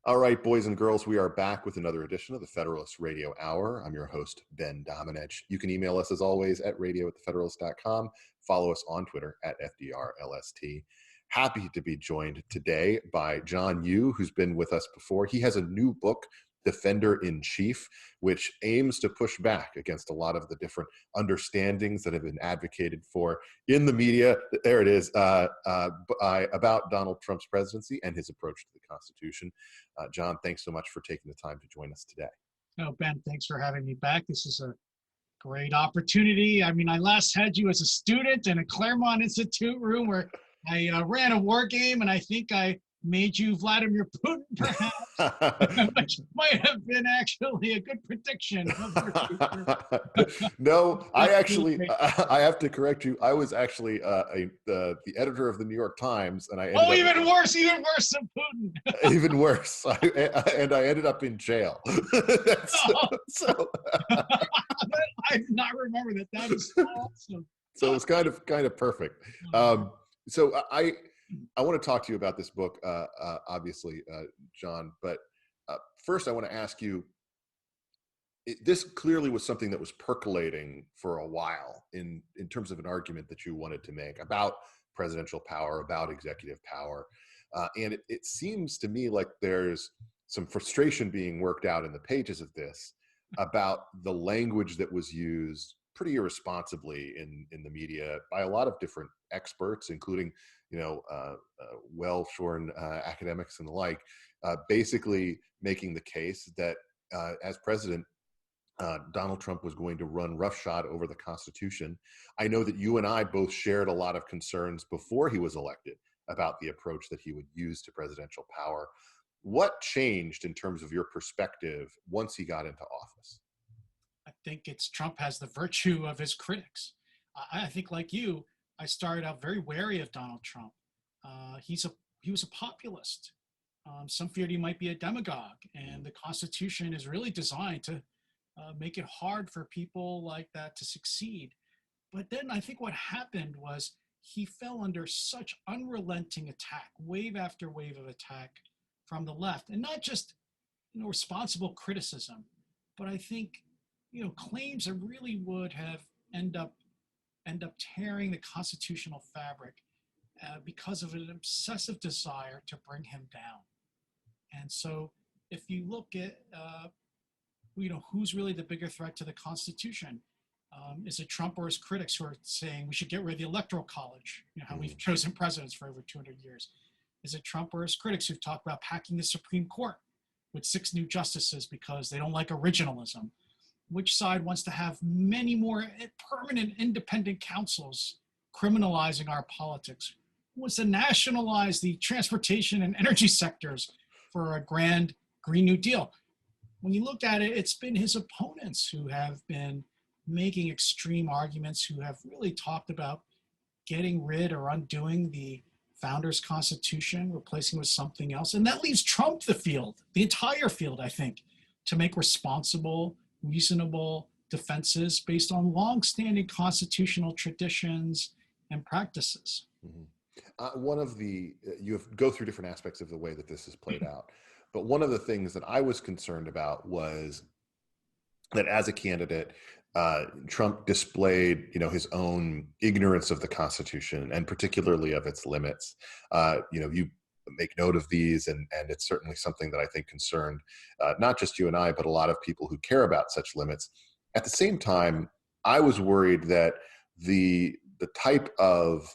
All right, boys and girls, we are back with another edition of the Federalist Radio Hour. I'm your host, Ben Domenech. You can email us, as always, at radio@thefederalist.com. Follow us on Twitter at FDRLST. Happy to be joined today by John Yoo, who's been with us before. He has a new book, Defender in Chief, which aims to push back against a lot of the different understandings that have been advocated for in the media. There it is, about Donald Trump's presidency and his approach to the Constitution. John, thanks so much for taking the time to join us today. Oh, Ben, thanks for having me back. This is a great opportunity. I mean, I last had you as a student in a Claremont Institute room where I ran a war game, and I think I made you Vladimir Putin, perhaps, which might have been actually a good prediction of your future. No, I have to correct you. I was actually the editor of the New York Times, and I ended even worse than Putin. Even worse, and I ended up in jail. So I did not remember that. That is awesome. So it's kind of perfect. So I want to talk to you about this book, obviously, John, but first I want to ask you, this clearly was something that was percolating for a while in terms of an argument that you wanted to make about presidential power, about executive power. And it seems to me like there's some frustration being worked out in the pages of this about the language that was used pretty irresponsibly in the media by a lot of different experts, including well-shorn academics and the like, basically making the case that as president, Donald Trump was going to run roughshod over the Constitution. I know that you and I both shared a lot of concerns before he was elected about the approach that he would use to presidential power. What changed in terms of your perspective once he got into office? I think Trump has the virtue of his critics. I think, like you, I started out very wary of Donald Trump. He was a populist. Some feared he might be a demagogue, and the Constitution is really designed to make it hard for people like that to succeed. But then I think what happened was he fell under such unrelenting attack, wave after wave of attack from the left, and not just responsible criticism, but I think claims that really would have end up tearing the constitutional fabric because of an obsessive desire to bring him down. And so if you look at, who's really the bigger threat to the Constitution? Is it Trump or his critics who are saying we should get rid of the Electoral College, how we've chosen presidents for over 200 years? Is it Trump or his critics who've talked about packing the Supreme Court with 6 new justices because they don't like originalism? Which side wants to have many more permanent independent councils criminalizing our politics? Who wants to nationalize the transportation and energy sectors for a grand Green New Deal? When you look at it, it's been his opponents who have been making extreme arguments, who have really talked about getting rid or undoing the founders' Constitution, replacing with something else. And that leaves Trump the entire field, I think, to make responsible, reasonable defenses based on long-standing constitutional traditions and practices. Mm-hmm. You go through different aspects of the way that this is played out, but one of the things that I was concerned about was that as a candidate, Trump displayed, his own ignorance of the Constitution and particularly of its limits. You make note of these, and it's certainly something that I think concerned not just you and I, but a lot of people who care about such limits. At the same time, I was worried that the type of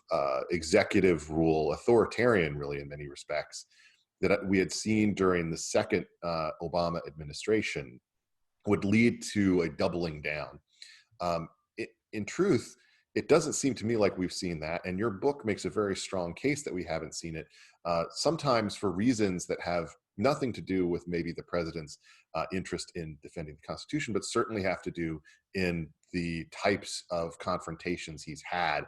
executive rule, authoritarian really in many respects, that we had seen during the second Obama administration would lead to a doubling down. In truth, it doesn't seem to me like we've seen that, and your book makes a very strong case that we haven't seen it, sometimes for reasons that have nothing to do with maybe the president's interest in defending the Constitution, but certainly have to do in the types of confrontations he's had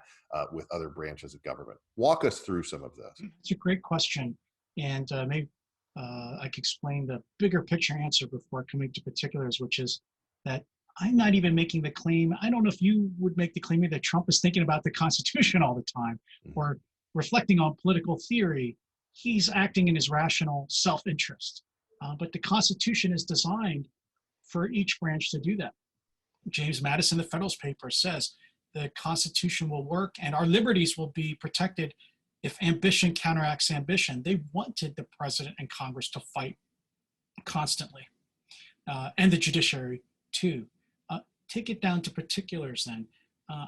with other branches of government. Walk us through some of those. It's a great question, and maybe I could explain the bigger picture answer before coming to particulars, which is that I'm not even making the claim. I don't know if you would make the claim that Trump is thinking about the Constitution all the time or reflecting on political theory. He's acting in his rational self-interest. But the Constitution is designed for each branch to do that. James Madison, the Federalist Papers, says the Constitution will work and our liberties will be protected if ambition counteracts ambition. They wanted the president and Congress to fight constantly, and the judiciary too. Take it down to particulars then.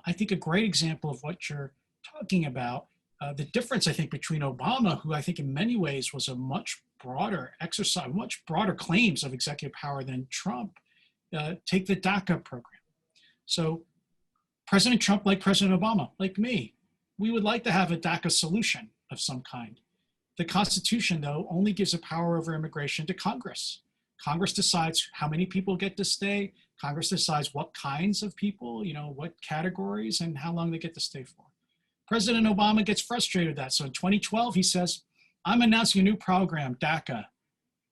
I think a great example of what you're talking about, the difference I think between Obama, who I think in many ways was a much broader exercise, much broader claims of executive power than Trump, take the DACA program. So President Trump, like President Obama, like me, we would like to have a DACA solution of some kind. The Constitution, though, only gives a power over immigration to Congress. Congress decides how many people get to stay. Congress decides what kinds of people, what categories and how long they get to stay for. President Obama gets frustrated with that. So in 2012, he says, I'm announcing a new program, DACA,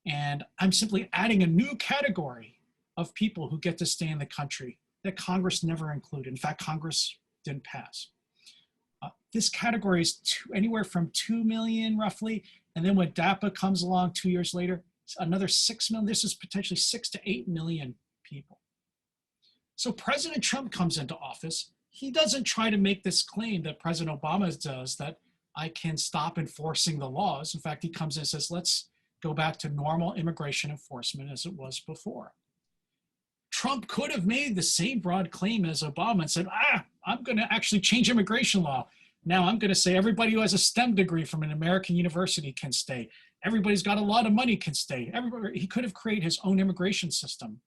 and I'm simply adding a new category of people who get to stay in the country that Congress never included. In fact, Congress didn't pass. This category is anywhere from 2 million roughly. And then when DAPA comes along 2 years later, another 6 million. This is potentially 6 to 8 million people. So President Trump comes into office. He doesn't try to make this claim that President Obama does, that I can stop enforcing the laws. In fact, he comes in and says, let's go back to normal immigration enforcement as it was before. Trump could have made the same broad claim as Obama and said, I'm going to actually change immigration law. Now I'm going to say everybody who has a STEM degree from an American university can stay. Everybody's got a lot of money can stay. He could have created his own immigration system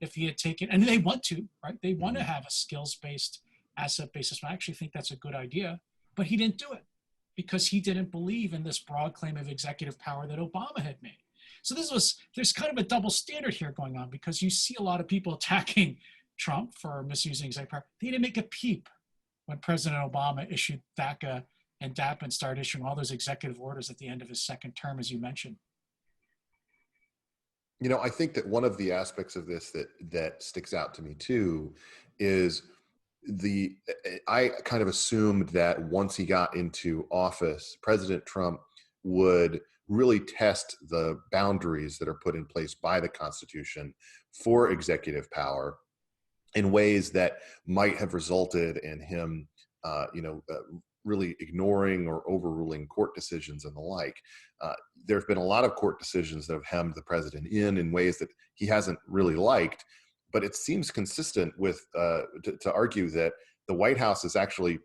if he had taken, and they want to, right? They want to have a skills-based, asset-based system. I actually think that's a good idea, but he didn't do it because he didn't believe in this broad claim of executive power that Obama had made. So there's kind of a double standard here going on because you see a lot of people attacking Trump for misusing executive power. They didn't make a peep when President Obama issued DACA and DAPA and started issuing all those executive orders at the end of his second term, as you mentioned. I think that one of the aspects of this that sticks out to me too is I kind of assumed that once he got into office, President Trump would really test the boundaries that are put in place by the Constitution for executive power in ways that might have resulted in him, really ignoring or overruling court decisions and the like. There have been a lot of court decisions that have hemmed the president in ways that he hasn't really liked, but it seems consistent with to argue that the White House has actually,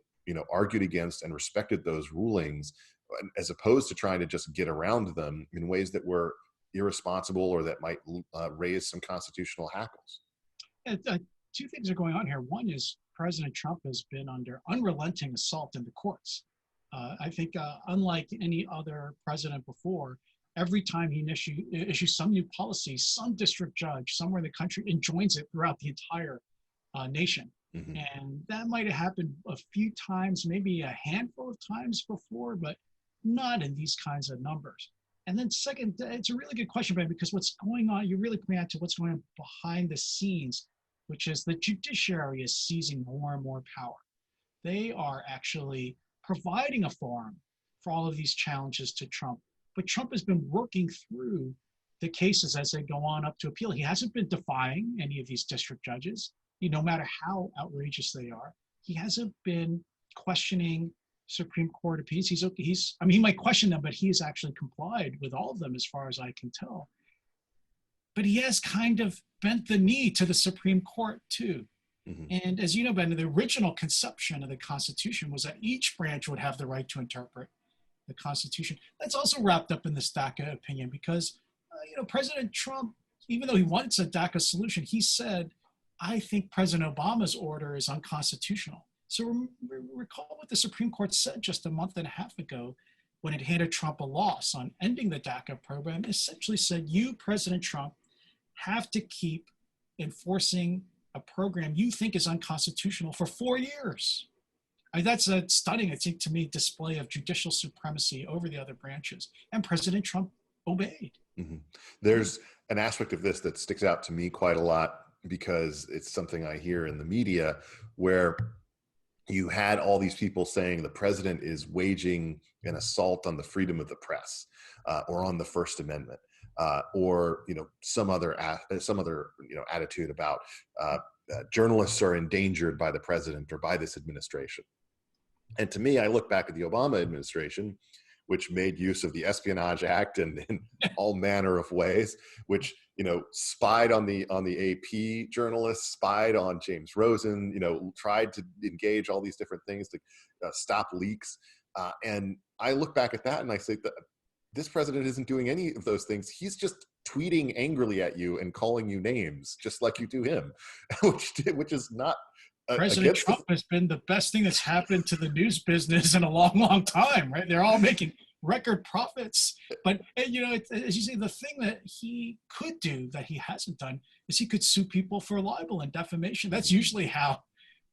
argued against and respected those rulings, as opposed to trying to just get around them in ways that were irresponsible or that might raise some constitutional hackles. Two things are going on here. One is President Trump has been under unrelenting assault in the courts. I think unlike any other president before, every time he issues some new policy, some district judge somewhere in the country enjoins it throughout the entire nation. Mm-hmm. And that might have happened a few times, maybe a handful of times before, but not in these kinds of numbers. And then second, it's a really good question, Ben, because what's going on, you really come out to what's going on behind the scenes, which is the judiciary is seizing more and more power. They are actually providing a forum for all of these challenges to Trump. But Trump has been working through the cases as they go on up to appeal. He hasn't been defying any of these district judges, no matter how outrageous they are. He hasn't been questioning Supreme Court opinions. He might question them, but he has actually complied with all of them as far as I can tell. But he has kind of bent the knee to the Supreme Court too. Mm-hmm. And as you know, Ben, the original conception of the Constitution was that each branch would have the right to interpret the Constitution. That's also wrapped up in this DACA opinion because, President Trump, even though he wants a DACA solution, he said, I think President Obama's order is unconstitutional. So recall what the Supreme Court said just a month and a half ago when it handed Trump a loss on ending the DACA program. It essentially said, you, President Trump, have to keep enforcing a program you think is unconstitutional for 4 years. That's a stunning, I think, to me, display of judicial supremacy over the other branches. And President Trump obeyed. Mm-hmm. There's an aspect of this that sticks out to me quite a lot because it's something I hear in the media where you had all these people saying the president is waging an assault on the freedom of the press or on the First Amendment. or some other attitude about journalists are endangered by the president or by this administration. And to me, I look back at the Obama administration, which made use of the Espionage Act and in all manner of ways, which spied on the AP journalists, spied on James Rosen, tried to engage all these different things to stop leaks. And I look back at that and I say that this president isn't doing any of those things. He's just tweeting angrily at you and calling you names, just like you do him, which is not. President Trump has been the best thing that's happened to the news business in a long, long time, right? They're all making record profits. But, as you say, the thing that he could do that he hasn't done is he could sue people for libel and defamation. That's usually how,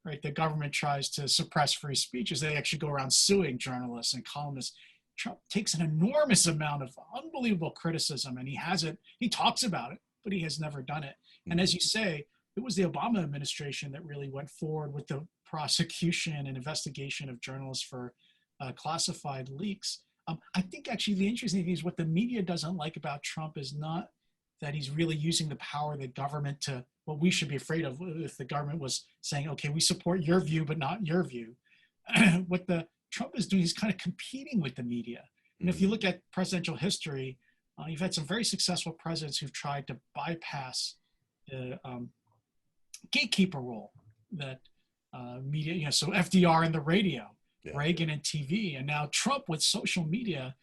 right, the government tries to suppress free speech, is they actually go around suing journalists and columnists. Trump takes an enormous amount of unbelievable criticism, and he talks about it, but he has never done it. And as you say, it was the Obama administration that really went forward with the prosecution and investigation of journalists for classified leaks. I think actually the interesting thing is what the media doesn't like about Trump is not that he's really using the power of the government to what we should be afraid of if the government was saying, okay, we support your view, but not your view. What the Trump is doing is kind of competing with the media. And if you look at presidential history, you've had some very successful presidents who've tried to bypass the gatekeeper role that media, so FDR and the radio, Reagan and TV, and now Trump with social media,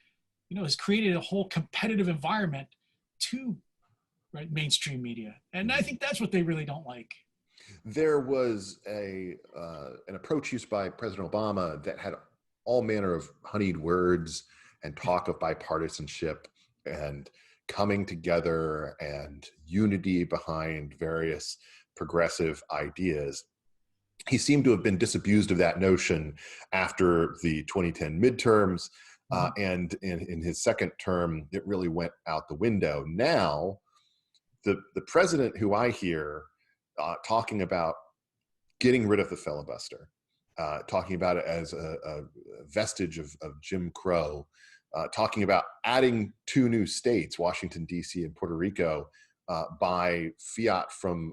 has created a whole competitive environment to mainstream media. And I think that's what they really don't like. There was an approach used by President Obama that had all manner of honeyed words and talk of bipartisanship and coming together and unity behind various progressive ideas. He seemed to have been disabused of that notion after the 2010 midterms, and in his second term, it really went out the window. Now, the president who I hear talking about getting rid of the filibuster, talking about it as a vestige of Jim Crow, talking about adding 2 new states, Washington, D.C. and Puerto Rico, by fiat from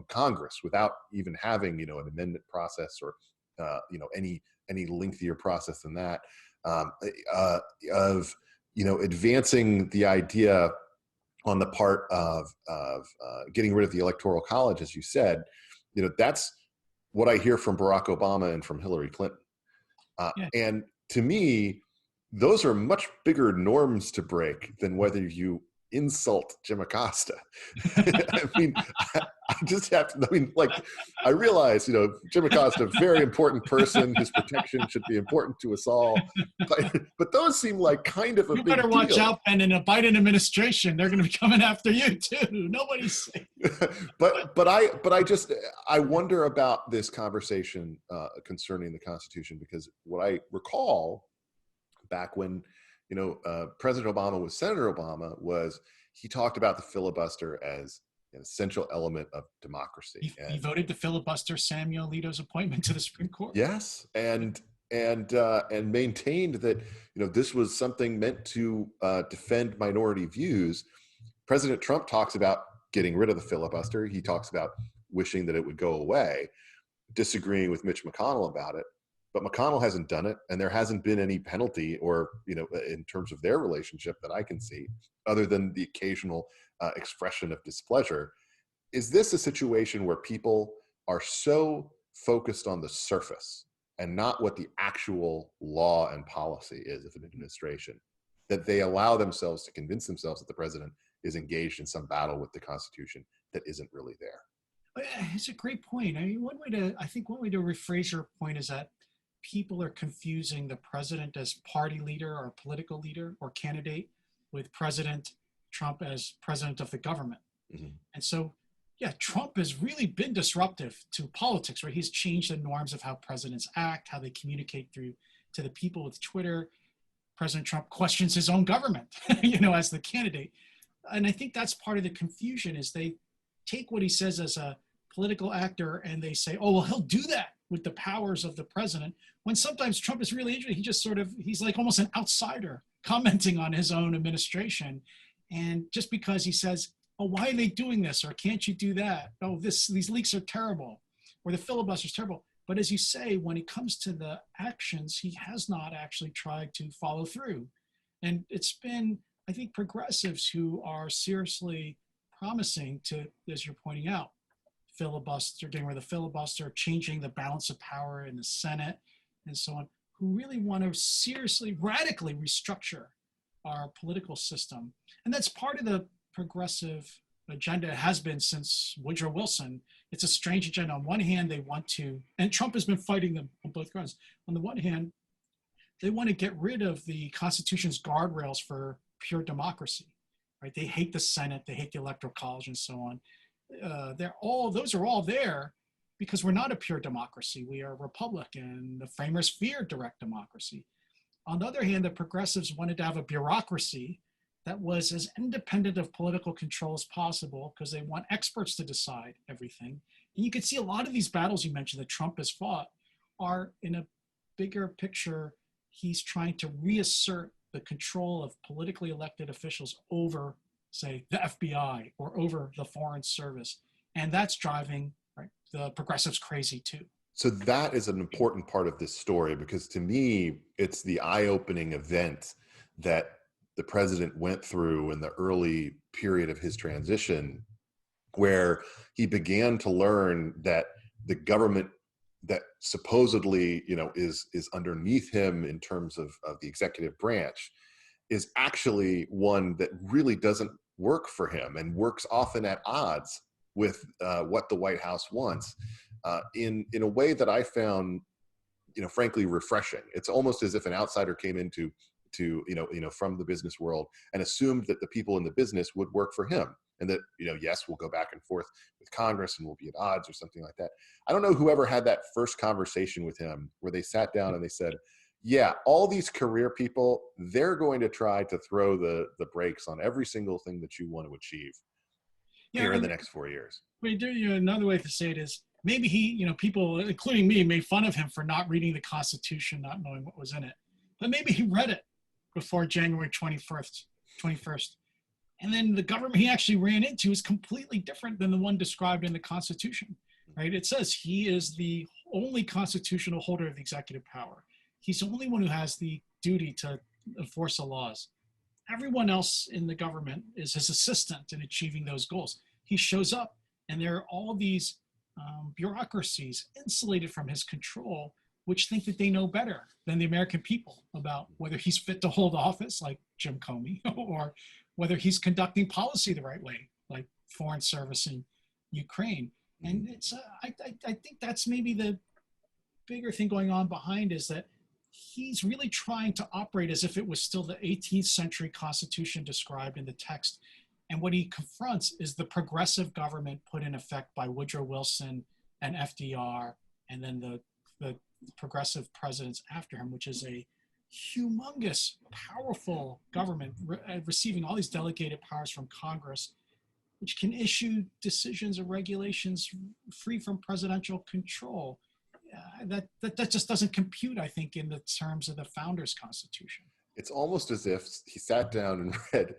Congress without even having an amendment process or any lengthier process than that, of advancing the idea on the part of getting rid of the Electoral College, as you said. That's what I hear from Barack Obama and from Hillary Clinton, and to me, those are much bigger norms to break than whether you insult Jim Acosta. I mean, I just have to, I realize, Jim Acosta, a very important person, his protection should be important to us all. But those seem like kind of a big deal. You better watch out, Ben, in a Biden administration, they're going to be coming after you too. Nobody's safe. But I wonder about this conversation concerning the Constitution, because what I recall back when President Obama was Senator Obama, was he talked about the filibuster as an essential element of democracy. He voted to filibuster Samuel Alito's appointment to the Supreme Court. Yes, and maintained that this was something meant to defend minority views. President Trump talks about getting rid of the filibuster. He talks about wishing that it would go away, disagreeing with Mitch McConnell about it. But McConnell hasn't done it, and there hasn't been any penalty or, in terms of their relationship that I can see, other than the occasional expression of displeasure. Is this a situation where people are so focused on the surface and not what the actual law and policy is of an administration that they allow themselves to convince themselves that the president is engaged in some battle with the Constitution that isn't really there? It's a great point. I mean, one way to rephrase your point is that people are confusing the president as party leader or political leader or candidate with President Trump as president of the government. Mm-hmm. And so, Trump has really been disruptive to politics, right? He's changed the norms of how presidents act, how they communicate to the people with Twitter. President Trump questions his own government, as the candidate. And I think that's part of the confusion, is they take what he says as a political actor and they say, oh, well, he'll do that with the powers of the president, when sometimes Trump is really interesting. He's like almost an outsider commenting on his own administration. And just because he says, oh, why are they doing this? Or can't you do that? Oh, these leaks are terrible, or the filibuster is terrible. But as you say, when it comes to the actions, he has not actually tried to follow through. And it's been, I think, progressives who are seriously promising to, as you're pointing out, filibuster, getting rid of the filibuster, changing the balance of power in the Senate, and so on, who really want to seriously, radically restructure our political system. And that's part of the progressive agenda. It has been since Woodrow Wilson. It's a strange agenda. On one hand, they want to, and Trump has been fighting them on both fronts. On the one hand, they want to get rid of the Constitution's guardrails for pure democracy, right? They hate the Senate, they hate the Electoral College, and so on. Those are all there because we're not a pure democracy. We are a republic, and the framers feared direct democracy. On the other hand, the progressives wanted to have a bureaucracy that was as independent of political control as possible because they want experts to decide everything. And you can see a lot of these battles you mentioned that Trump has fought are in a bigger picture. He's trying to reassert the control of politically elected officials over, say, the FBI or over the Foreign Service. And that's driving, right, the progressives crazy too. So that is an important part of this story, because to me, it's the eye-opening event that the president went through in the early period of his transition, where he began to learn that the government that supposedly, is underneath him in terms of the executive branch is actually one that really doesn't work for him and works often at odds with what the White House wants in a way that I found, frankly, refreshing. It's almost as if an outsider came into from the business world and assumed that the people in the business would work for him, and that, yes, we'll go back and forth with Congress and we'll be at odds or something like that. I don't know whoever had that first conversation with him where they sat down and they said, yeah, all these career people, they're going to try to throw the brakes on every single thing that you want to achieve here in the next 4 years. Another way to say it is, maybe he, people, including me, made fun of him for not reading the Constitution, not knowing what was in it. But maybe he read it before January 21st. And then the government he actually ran into is completely different than the one described in the Constitution, right? It says he is the only constitutional holder of the executive power. He's the only one who has the duty to enforce the laws. Everyone else in the government is his assistant in achieving those goals. He shows up, and there are all these bureaucracies insulated from his control, which think that they know better than the American people about whether he's fit to hold office, like Jim Comey, or whether he's conducting policy the right way, like Foreign Service in Ukraine. And it's I think that's maybe the bigger thing going on behind, is that he's really trying to operate as if it was still the 18th century Constitution described in the text. And what he confronts is the progressive government put in effect by Woodrow Wilson and FDR, and then the progressive presidents after him, which is a humongous, powerful government receiving all these delegated powers from Congress, which can issue decisions or regulations free from presidential control. That just doesn't compute, I think, in the terms of the founders' Constitution. It's almost as if he sat down and read,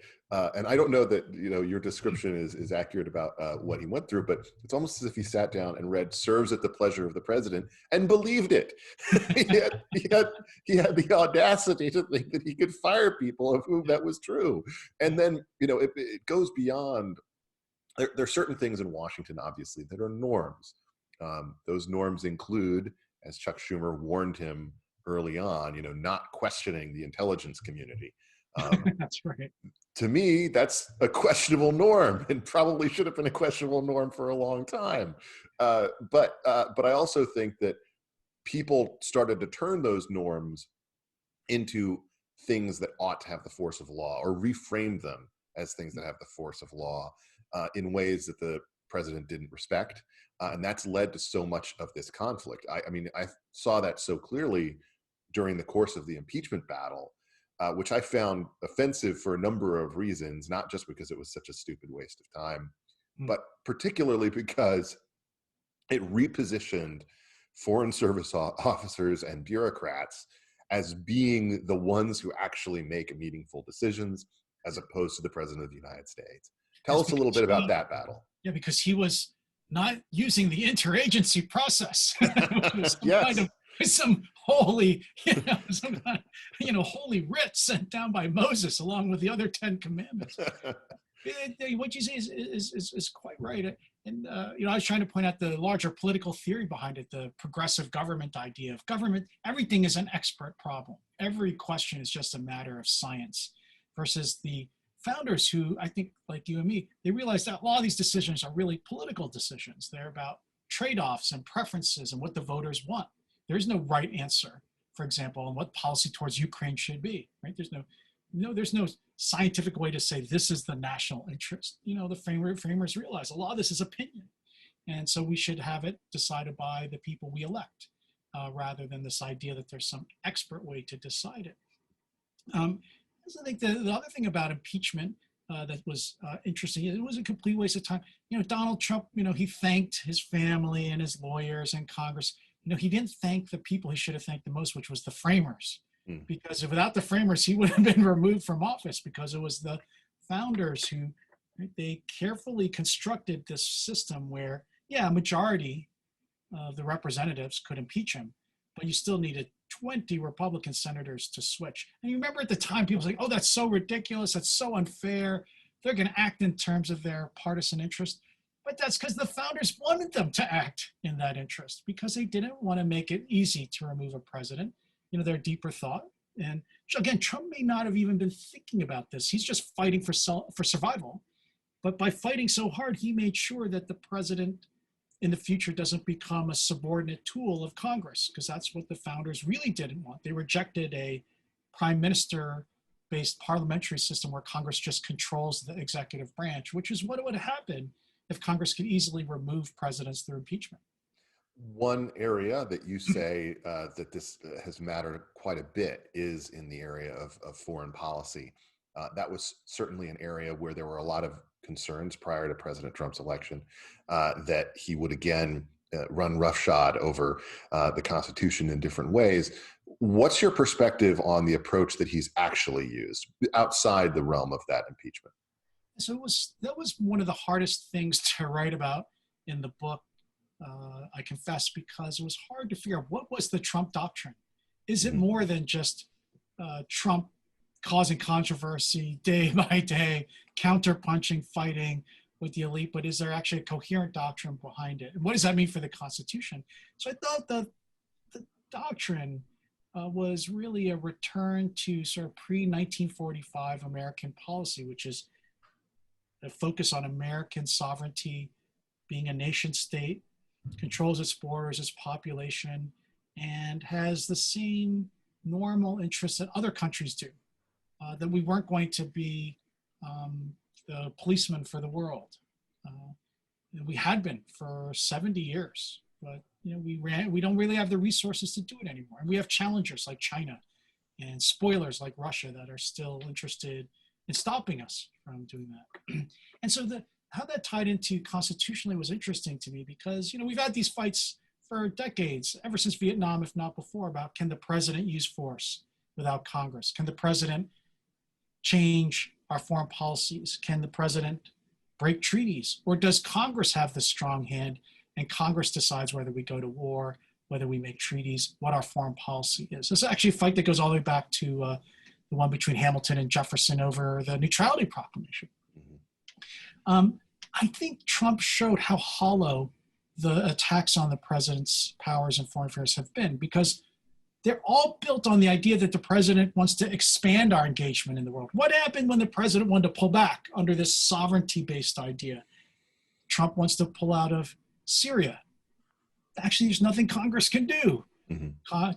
and I don't know that your description is accurate about what he went through, but it's almost as if he sat down and read "Serves at the pleasure of the president" and believed it. he had the audacity to think that he could fire people of whom that was true. And then it goes beyond. There are certain things in Washington, obviously, that are norms. Those norms include, as Chuck Schumer warned him early on, not questioning the intelligence community. That's right. To me, that's a questionable norm, and probably should have been a questionable norm for a long time. But I also think that people started to turn those norms into things that ought to have the force of law, or reframe them as things that have the force of law in ways that the president didn't respect. And that's led to so much of this conflict. I mean, I saw that so clearly during the course of the impeachment battle, which I found offensive for a number of reasons, not just because it was such a stupid waste of time, but particularly because it repositioned Foreign Service officers and bureaucrats as being the ones who actually make meaningful decisions, as opposed to the President of the United States. Tell That's us a little because bit about that battle. Yeah, because he was not using the interagency process. Which was some Yes. kind of some holy, some kind of, holy writ sent down by Moses along with the other 10 commandments. What you say is quite right. And, I was trying to point out the larger political theory behind it, the progressive government idea of government. Everything is an expert problem. Every question is just a matter of science, versus the founders who, I think, like you and me, they realized that a lot of these decisions are really political decisions. They're about trade-offs and preferences and what the voters want. There's no right answer, for example, on what policy towards Ukraine should be, right? There's no scientific way to say this is the national interest. The framers realized a lot of this is opinion. And so we should have it decided by the people we elect, rather than this idea that there's some expert way to decide it. I think the other thing about impeachment that was interesting, it was a complete waste of time. Donald Trump, he thanked his family and his lawyers and Congress. He didn't thank the people he should have thanked the most, which was the framers. Because without the framers, he would have been removed from office, because it was the founders who, right, they carefully constructed this system where, a majority of the representatives could impeach him, but you still needed 20 Republican senators to switch. And you remember at the time, people were like, oh, that's so ridiculous. That's so unfair. They're going to act in terms of their partisan interest. But that's because the founders wanted them to act in that interest, because they didn't want to make it easy to remove a president. Their deeper thought. And again, Trump may not have even been thinking about this. He's just fighting for survival. But by fighting so hard, he made sure that the president in the future doesn't become a subordinate tool of Congress, because that's what the founders really didn't want. They rejected a prime minister-based parliamentary system where Congress just controls the executive branch, which is what would happen if Congress could easily remove presidents through impeachment. One area that you say that this has mattered quite a bit is in the area of foreign policy. That was certainly an area where there were a lot of concerns prior to President Trump's election, that he would again run roughshod over the Constitution in different ways. What's your perspective on the approach that he's actually used outside the realm of that impeachment? So that was one of the hardest things to write about in the book, I confess, because it was hard to figure out what was the Trump doctrine. Is it more than just Trump causing controversy day by day, counterpunching, fighting with the elite, but is there actually a coherent doctrine behind it? And what does that mean for the Constitution? So I thought the doctrine was really a return to sort of pre-1945 American policy, which is a focus on American sovereignty, being a nation state, controls its borders, its population, and has the same normal interests that other countries do. That we weren't going to be the policeman for the world. We had been for 70 years, but we don't really have the resources to do it anymore. And we have challengers like China and spoilers like Russia that are still interested in stopping us from doing that. And so how that tied into constitutionally was interesting to me, because we've had these fights for decades, ever since Vietnam, if not before, about can the president use force without Congress? Can the president change our foreign policies? Can the president break treaties? Or does Congress have the strong hand, and Congress decides whether we go to war, whether we make treaties, what our foreign policy is? This is actually a fight that goes all the way back to the one between Hamilton and Jefferson over the Neutrality Proclamation. I think Trump showed how hollow the attacks on the president's powers in foreign affairs have been, because they're all built on the idea that the president wants to expand our engagement in the world. What happened when the president wanted to pull back under this sovereignty-based idea? Trump wants to pull out of Syria. Actually, there's nothing Congress can do.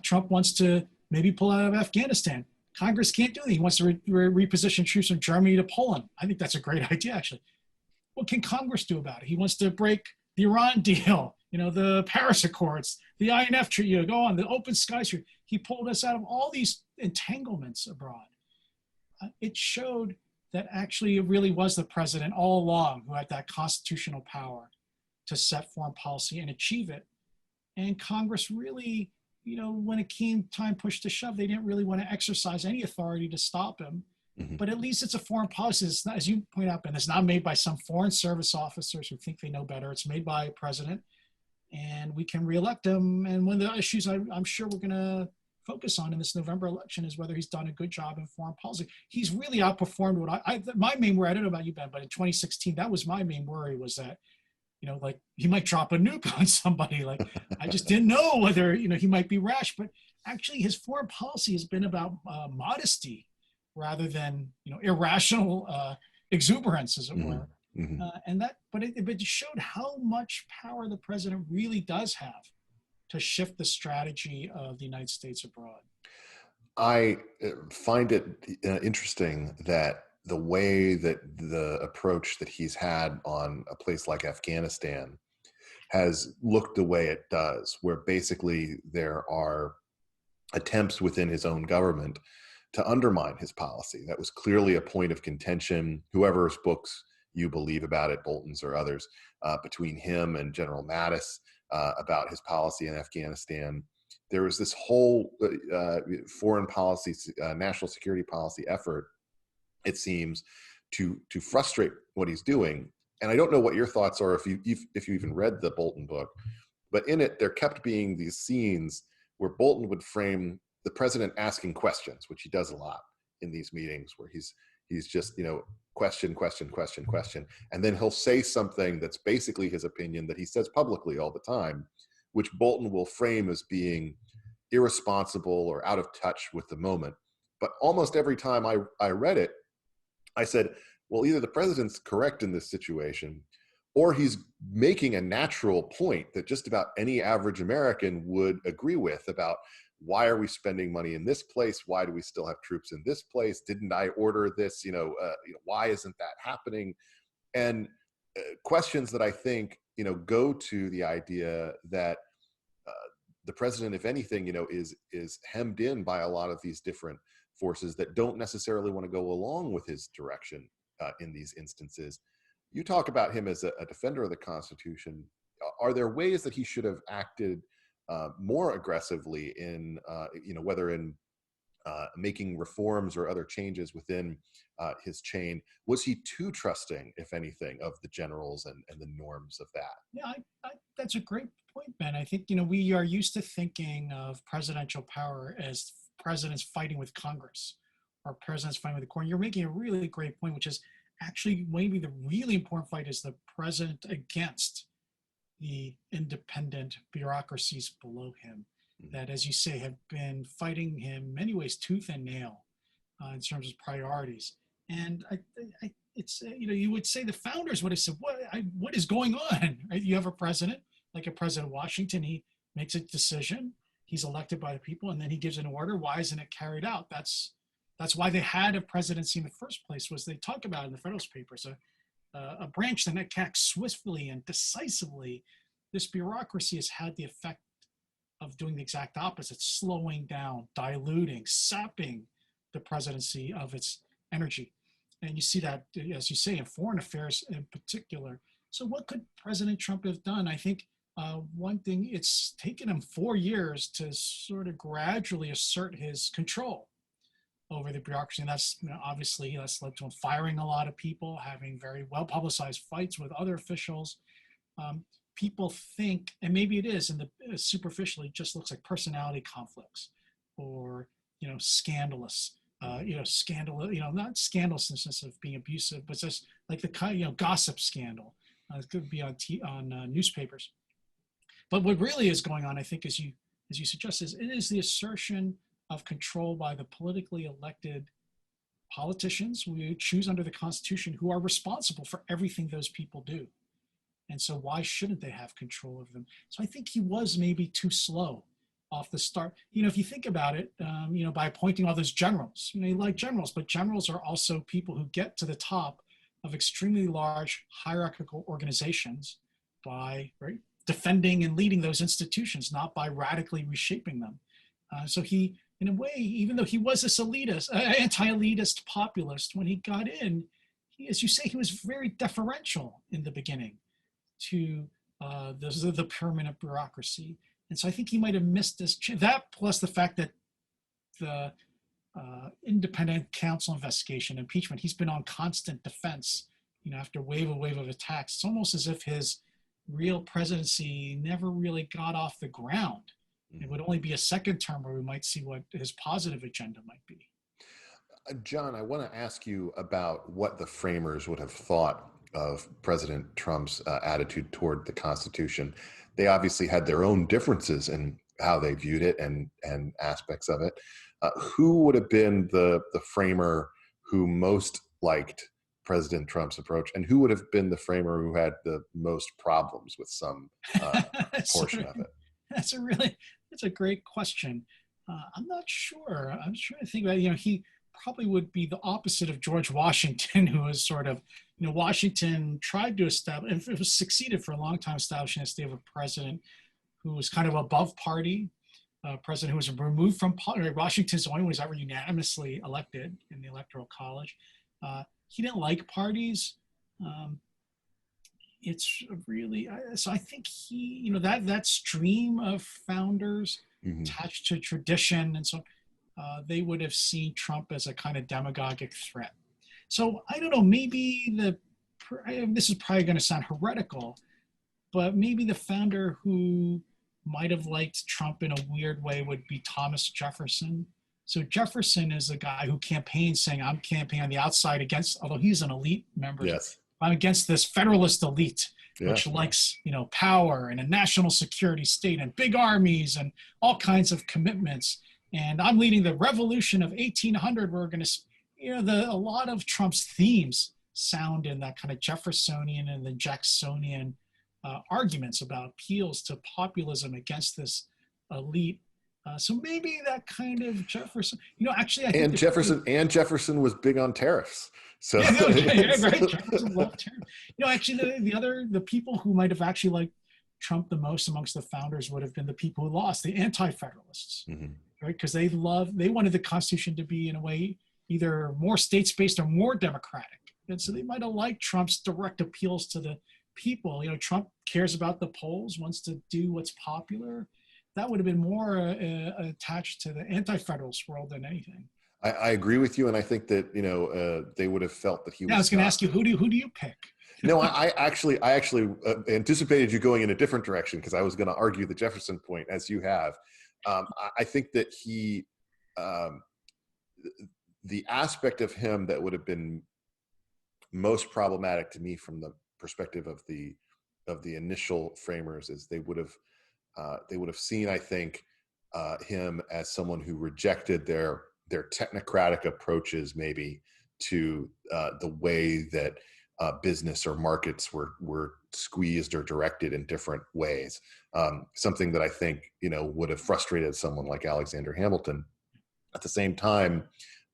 Trump wants to maybe pull out of Afghanistan. Congress can't do that. He wants to reposition troops from Germany to Poland. I think that's a great idea, actually. What can Congress do about it? He wants to break the Iran deal, the Paris Accords, the INF Treaty, go on, the Open Skies Treaty. He pulled us out of all these entanglements abroad. It showed that actually it really was the president all along who had that constitutional power to set foreign policy and achieve it. And Congress really, when it came time push to shove, they didn't really want to exercise any authority to stop him. Mhm. but at least it's a foreign policy. It's not, as you point out, Ben, it's not made by some foreign service officers who think they know better. It's made by a president, and we can reelect him. And one of the issues I'm sure we're going to focus on in this November election is whether he's done a good job in foreign policy. He's really outperformed what my main worry, I don't know about you, Ben, but in 2016, that was my main worry, was that, like he might drop a nuke on somebody. Like, I just didn't know whether, he might be rash, but actually his foreign policy has been about modesty rather than, irrational exuberance, as it were. Mm-hmm. But it showed how much power the president really does have to shift the strategy of the United States abroad. I find it interesting that the way that the approach that he's had on a place like Afghanistan has looked the way it does, where basically there are attempts within his own government to undermine his policy. That was clearly a point of contention, whoever's books you believe about it, Bolton's or others, between him and General Mattis about his policy in Afghanistan. There was this whole foreign policy, national security policy effort, it seems, to frustrate what he's doing. And I don't know what your thoughts are if you even read the Bolton book, but in it there kept being these scenes where Bolton would frame the president asking questions, which he does a lot in these meetings, where he's just, question, and then he'll say something that's basically his opinion that he says publicly all the time, which Bolton will frame as being irresponsible or out of touch with the moment. But almost every time I read it, I said, well, either the president's correct in this situation, or he's making a natural point that just about any average American would agree with about, why are we spending money in this place? Why do we still have troops in this place? Didn't I order this? Why isn't that happening? And questions that I think, go to the idea that the president, if anything, is hemmed in by a lot of these different forces that don't necessarily want to go along with his direction in these instances. You talk about him as a defender of the Constitution. Are there ways that he should have acted more aggressively in, whether in making reforms or other changes within his chain? Was he too trusting, if anything, of the generals and the norms of that? Yeah, that's a great point, Ben. I think, we are used to thinking of presidential power as presidents fighting with Congress or presidents fighting with the court. You're making a really great point, which is actually maybe the really important fight is the president against the independent bureaucracies below him that, as you say, have been fighting him in many ways tooth and nail in terms of priorities. And it's, you would say the founders would have said, what is going on? Right? You have a president, like a President Washington, he makes a decision, he's elected by the people, and then he gives an order. Why isn't it carried out? That's why they had a presidency in the first place, was they talk about in the Federalist Papers, a branch that acts swiftly and decisively. This bureaucracy has had the effect of doing the exact opposite, slowing down, diluting, sapping the presidency of its energy. And you see that, as you say, in foreign affairs in particular. So what could President Trump have done? I think one thing, it's taken him 4 years to sort of gradually assert his control over the bureaucracy. And that's, obviously, that's led to him firing a lot of people, having very well-publicized fights with other officials. People think, and maybe it is, and superficially, it just looks like personality conflicts, or scandalous, scandal, not scandalous in the sense of being abusive, but just like the kind, gossip scandal. It could be on newspapers. But what really is going on, I think, as you suggest, is it is the assertion of control by the politically elected politicians we choose under the Constitution, who are responsible for everything those people do. And so why shouldn't they have control over them? So I think he was maybe too slow off the start. If you think about it, by appointing all those generals, you like generals, but generals are also people who get to the top of extremely large hierarchical organizations by defending and leading those institutions, not by radically reshaping them. So he, in a way, even though he was this elitist, anti-elitist populist, when he got in, as you say, he was very deferential in the beginning to the permanent bureaucracy. And so I think he might have missed this, that plus the fact that the independent counsel investigation, impeachment. He's been on constant defense, after wave of attacks. It's almost as if his real presidency never really got off the ground. It would only be a second term where we might see what his positive agenda might be. John, I want to ask you about what the framers would have thought of President Trump's attitude toward the Constitution. They obviously had their own differences in how they viewed it and aspects of it. Who would have been the framer who most liked President Trump's approach, and who would have been the framer who had the most problems with some portion of it? That's a great question. I'm not sure. I'm trying to think about, he probably would be the opposite of George Washington, who was sort of, Washington tried to establish, it was succeeded for a long time establishing a state of a president who was kind of above party, president who was removed from party. Washington's the only one who was ever unanimously elected in the Electoral College. He didn't like parties. It's really, so I think he, that stream of founders attached to tradition and so they would have seen Trump as a kind of demagogic threat. So I don't know, maybe this is probably going to sound heretical, but maybe the founder who might have liked Trump in a weird way would be Thomas Jefferson. So Jefferson is a guy who campaigns saying, I'm campaigning on the outside against, although he's an elite member, yes, I'm against this Federalist elite, which likes, power and a national security state and big armies and all kinds of commitments. And I'm leading the revolution of 1800. We're going to, a lot of Trump's themes sound in that kind of Jeffersonian and the Jacksonian arguments about appeals to populism against this elite. So maybe that kind of Jefferson, actually, I think Jefferson was big on tariffs. So right. Jefferson loved tariffs. Actually, the people who might have actually liked Trump the most amongst the founders would have been the people who lost, the anti-federalists, right? Because they wanted the Constitution to be in a way either more states-based or more democratic, and so they might have liked Trump's direct appeals to the people. Trump cares about the polls, wants to do what's popular. That would have been more attached to the anti-federalist world than anything. I agree with you, and I think that they would have felt that he was. I was going to ask you, who do you pick? No, I actually anticipated you going in a different direction because I was going to argue the Jefferson point as you have. I think that he, the aspect of him that would have been most problematic to me from the perspective of the initial framers is they would have seen, I think, him as someone who rejected their technocratic approaches maybe to the way that business or markets were squeezed or directed in different ways. Something that I think would have frustrated someone like Alexander Hamilton. At the same time,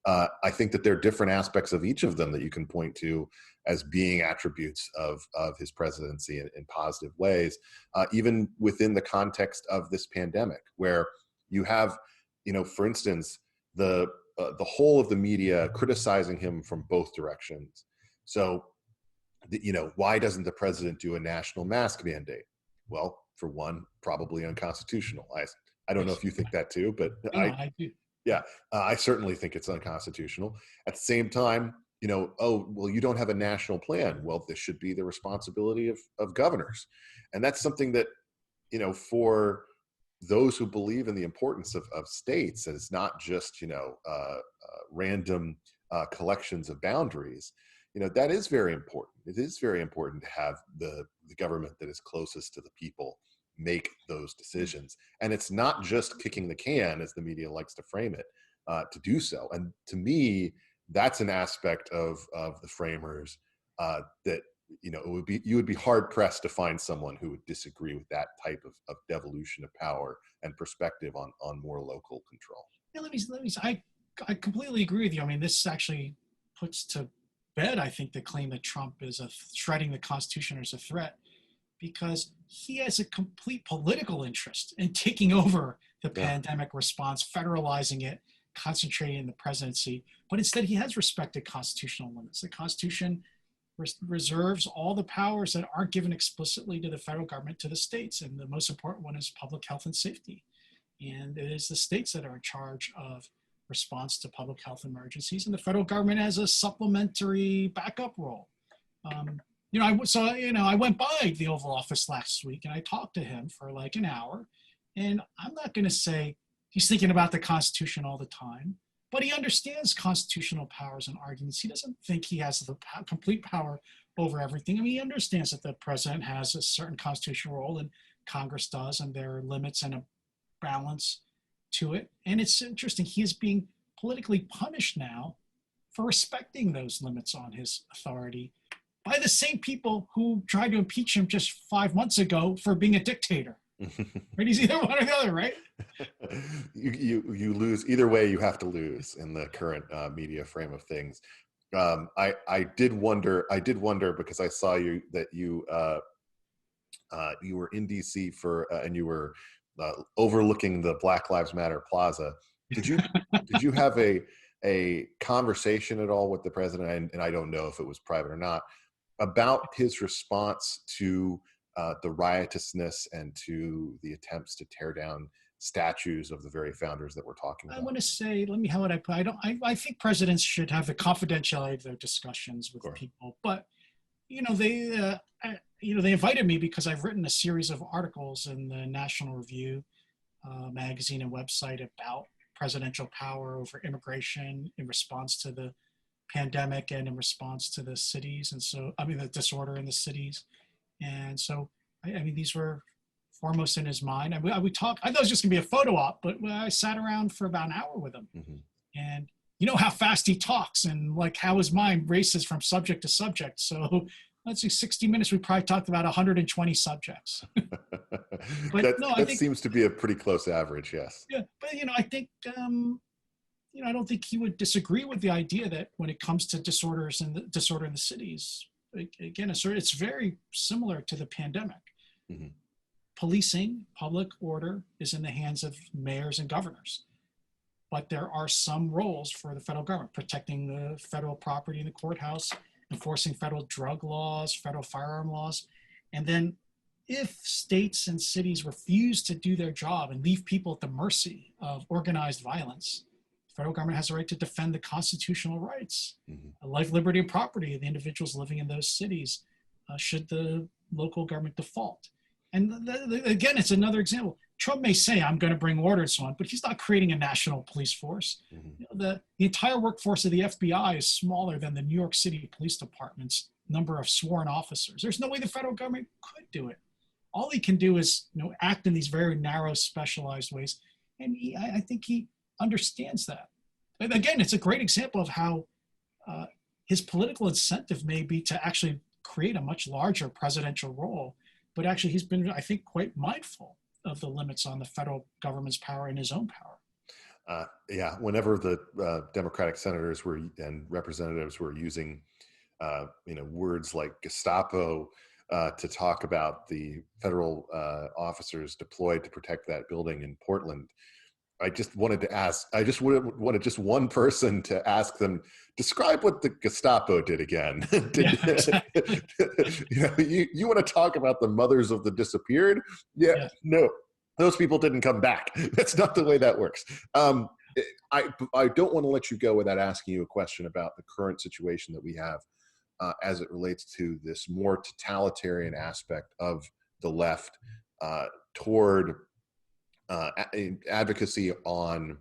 I think that there are different aspects of each of them that you can point to as being attributes of his presidency in positive ways, even within the context of this pandemic, where you have, for instance, the whole of the media criticizing him from both directions. So, why doesn't the president do a national mask mandate? Well, for one, probably unconstitutional. I don't know if you think that too, but I do. Yeah, I certainly think it's unconstitutional. At the same time, oh, well, you don't have a national plan. Well, this should be the responsibility of governors. And that's something that, for those who believe in the importance of states, and it's not just, random collections of boundaries, that is very important. It is very important to have the government that is closest to the people make those decisions. And it's not just kicking the can, as the media likes to frame it, to do so. And to me, that's an aspect of the framers that, you would be hard pressed to find someone who would disagree with that type of devolution of power and perspective on more local control. Yeah, I completely agree with you. I mean, this actually puts to bed, I think, the claim that Trump is shredding the Constitution as a threat, because he has a complete political interest in taking over the pandemic response, federalizing it, concentrating in the presidency. But instead, he has respected constitutional limits. The Constitution reserves all the powers that aren't given explicitly to the federal government to the states. And the most important one is public health and safety. And it is the states that are in charge of response to public health emergencies, and the federal government has a supplementary backup role. I went by the Oval Office last week and I talked to him for like an hour, and I'm not going to say he's thinking about the Constitution all the time, but he understands constitutional powers and arguments. He doesn't think he has the complete power over everything. I mean, he understands that the president has a certain constitutional role and Congress does, and there are limits and a balance to it. And it's interesting, he is being politically punished now for respecting those limits on his authority by the same people who tried to impeach him just 5 months ago for being a dictator. Right? He's either one or the other, right? You lose either way. You have to lose in the current media frame of things. I did wonder because I saw that you were in DC and you were overlooking the Black Lives Matter Plaza. Did you have a conversation at all with the president? And I don't know if it was private or not, about his response to the riotousness and to the attempts to tear down statues of the very founders that we're talking about? I want to say, how would I put? I think presidents should have the confidentiality of their discussions with people. But they invited me because I've written a series of articles in the National Review magazine and website about presidential power over immigration in response to the pandemic and in response to the cities, and so the disorder in the cities. And so, these were foremost in his mind. And we talked. I thought it was just gonna be a photo op, but I sat around for about an hour with him. Mm-hmm. And you know how fast he talks, and like how his mind races from subject to subject. So let's see, 60 minutes, we probably talked about 120 subjects. But that seems to be a pretty close average, yes. Yeah, but I think I don't think he would disagree with the idea that when it comes to disorder in the cities, again, it's very similar to the pandemic. Mm-hmm. Policing, public order is in the hands of mayors and governors. But there are some roles for the federal government, protecting the federal property in the courthouse, enforcing federal drug laws, federal firearm laws. And then if states and cities refuse to do their job and leave people at the mercy of organized violence, the federal government has a right to defend the constitutional rights, life, liberty, and property of the individuals living in those cities, should the local government default. And again, it's another example. Trump may say, I'm going to bring order and so on, but he's not creating a national police force. Mm-hmm. The entire workforce of the FBI is smaller than the New York City Police Department's number of sworn officers. There's no way the federal government could do it. All he can do is act in these very narrow, specialized ways. And I think he understands that. And again, it's a great example of how his political incentive may be to actually create a much larger presidential role. But actually, he's been, I think, quite mindful of the limits on the federal government's power and his own power. Whenever the Democratic senators and representatives were using, words like Gestapo to talk about the federal officers deployed to protect that building in Portland, I just wanted just one person to ask them, describe what the Gestapo did again. You want to talk about the mothers of the disappeared? Yeah. No, those people didn't come back. That's not the way that works. I don't want to let you go without asking you a question about the current situation that we have as it relates to this more totalitarian aspect of the left toward advocacy on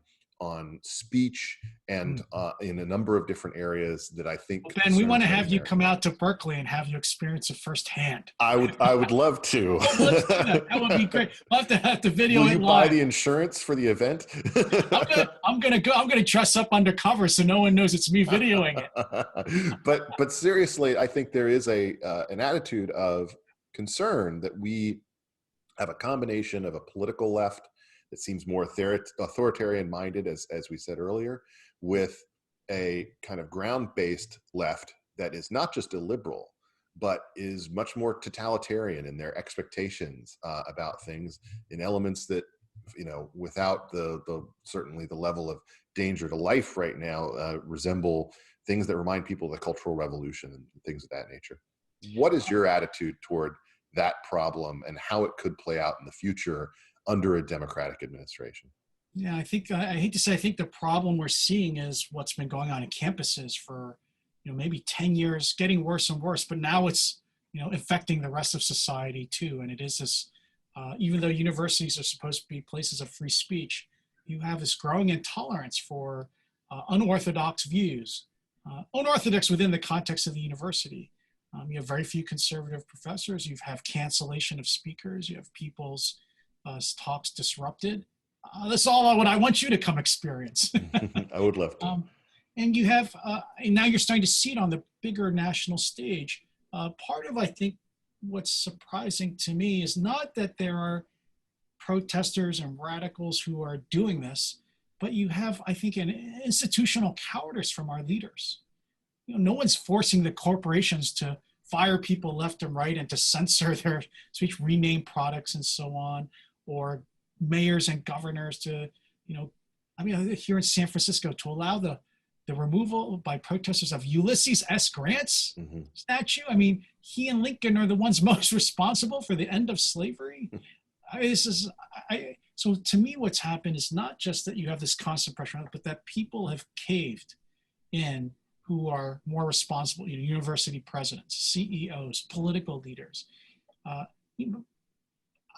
speech and in a number of different areas that I think. Well, Ben, we want to have you come out to Berkeley and have you experience it firsthand. I would love to. Let's do that. That would be great. We'll have to video Will it you live. buy the insurance for the event? I'm gonna dress up undercover so no one knows it's me videoing it. But seriously, I think there is an attitude of concern that we have a combination of a political left that seems more authoritarian minded, as we said earlier, with a kind of ground-based left that is not just illiberal, but is much more totalitarian in their expectations about things, in elements that, without certainly the level of danger to life right now, resemble things that remind people of the Cultural Revolution and things of that nature. What is your attitude toward that problem and how it could play out in the future under a Democratic administration? Yeah, I hate to say, I think the problem we're seeing is what's been going on in campuses for, maybe 10 years, getting worse and worse, but now it's, affecting the rest of society too. And it is this, even though universities are supposed to be places of free speech, you have this growing intolerance for unorthodox views, unorthodox within the context of the university. You have very few conservative professors. You have cancellation of speakers. You have people's talks disrupted. That's all what I want you to come experience. I would love to. And you have, and now you're starting to see it on the bigger national stage. Part of, I think, what's surprising to me is not that there are protesters and radicals who are doing this, but you have, I think, an institutional cowardice from our leaders. No one's forcing the corporations to fire people left and right and to censor their speech, rename products and so on, or mayors and governors to, here in San Francisco, to allow the removal by protesters of Ulysses S. Grant's statue. He and Lincoln are the ones most responsible for the end of slavery. So to me, what's happened is not just that you have this constant pressure on it, but that people have caved in who are more responsible, university presidents, CEOs, political leaders.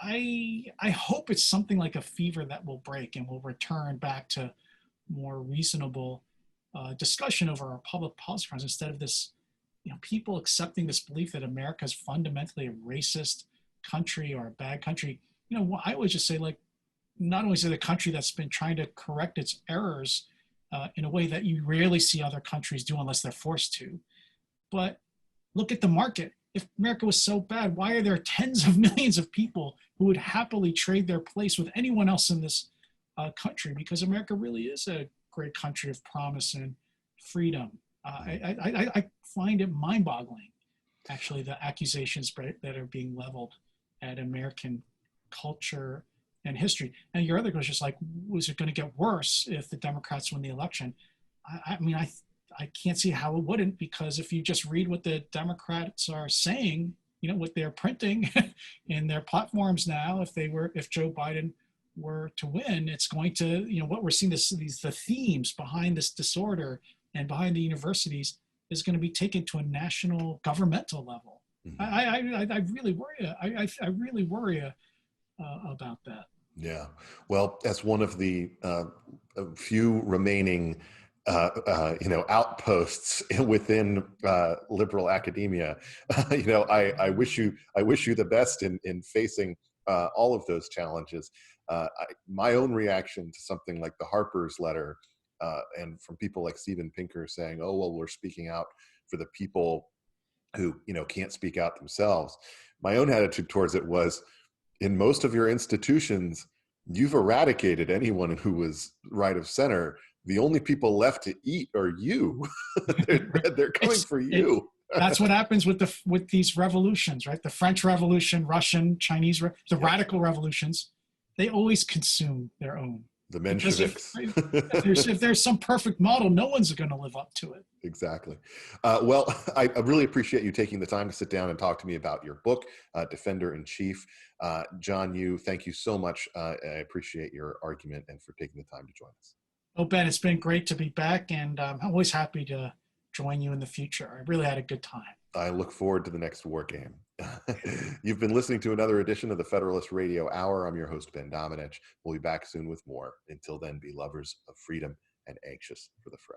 I hope it's something like a fever that will break and will return back to more reasonable discussion over our public policy crisis, instead of this, people accepting this belief that America is fundamentally a racist country or a bad country. I would just say, not only is it a country that's been trying to correct its errors in a way that you rarely see other countries do unless they're forced to, but look at the market. If America was so bad, why are there tens of millions of people who would happily trade their place with anyone else in this country? Because America really is a great country of promise and freedom. I find it mind-boggling, actually, the accusations that are being leveled at American culture and history. And your other question is was it going to get worse if the Democrats win the election? I can't see how it wouldn't, because if you just read what the Democrats are saying, what they're printing in their platforms now, if Joe Biden were to win, it's going to, what we're seeing, the themes behind this disorder and behind the universities is going to be taken to a national governmental level. I really worry. I really worry about that. Yeah. Well, as one of the few remaining outposts within liberal academia, I wish you the best in facing all of those challenges. My own reaction to something like the Harper's letter, and from people like Steven Pinker saying, "Oh, well, we're speaking out for the people who can't speak out themselves." My own attitude towards it was, in most of your institutions, you've eradicated anyone who was right of center. The only people left to eat are you. they're coming for you. That's what happens with these revolutions, right? The French Revolution, Russian, Chinese, the radical revolutions. They always consume their own. The Mensheviks. If there's some perfect model, no one's going to live up to it. Exactly. Well, I really appreciate you taking the time to sit down and talk to me about your book, Defender in Chief. John Yoo, thank you so much. I appreciate your argument and for taking the time to join us. Oh, Ben, it's been great to be back, and I'm always happy to join you in the future. I really had a good time. I look forward to the next war game. You've been listening to another edition of the Federalist Radio Hour. I'm your host, Ben Domenech. We'll be back soon with more. Until then, be lovers of freedom and anxious for the fray.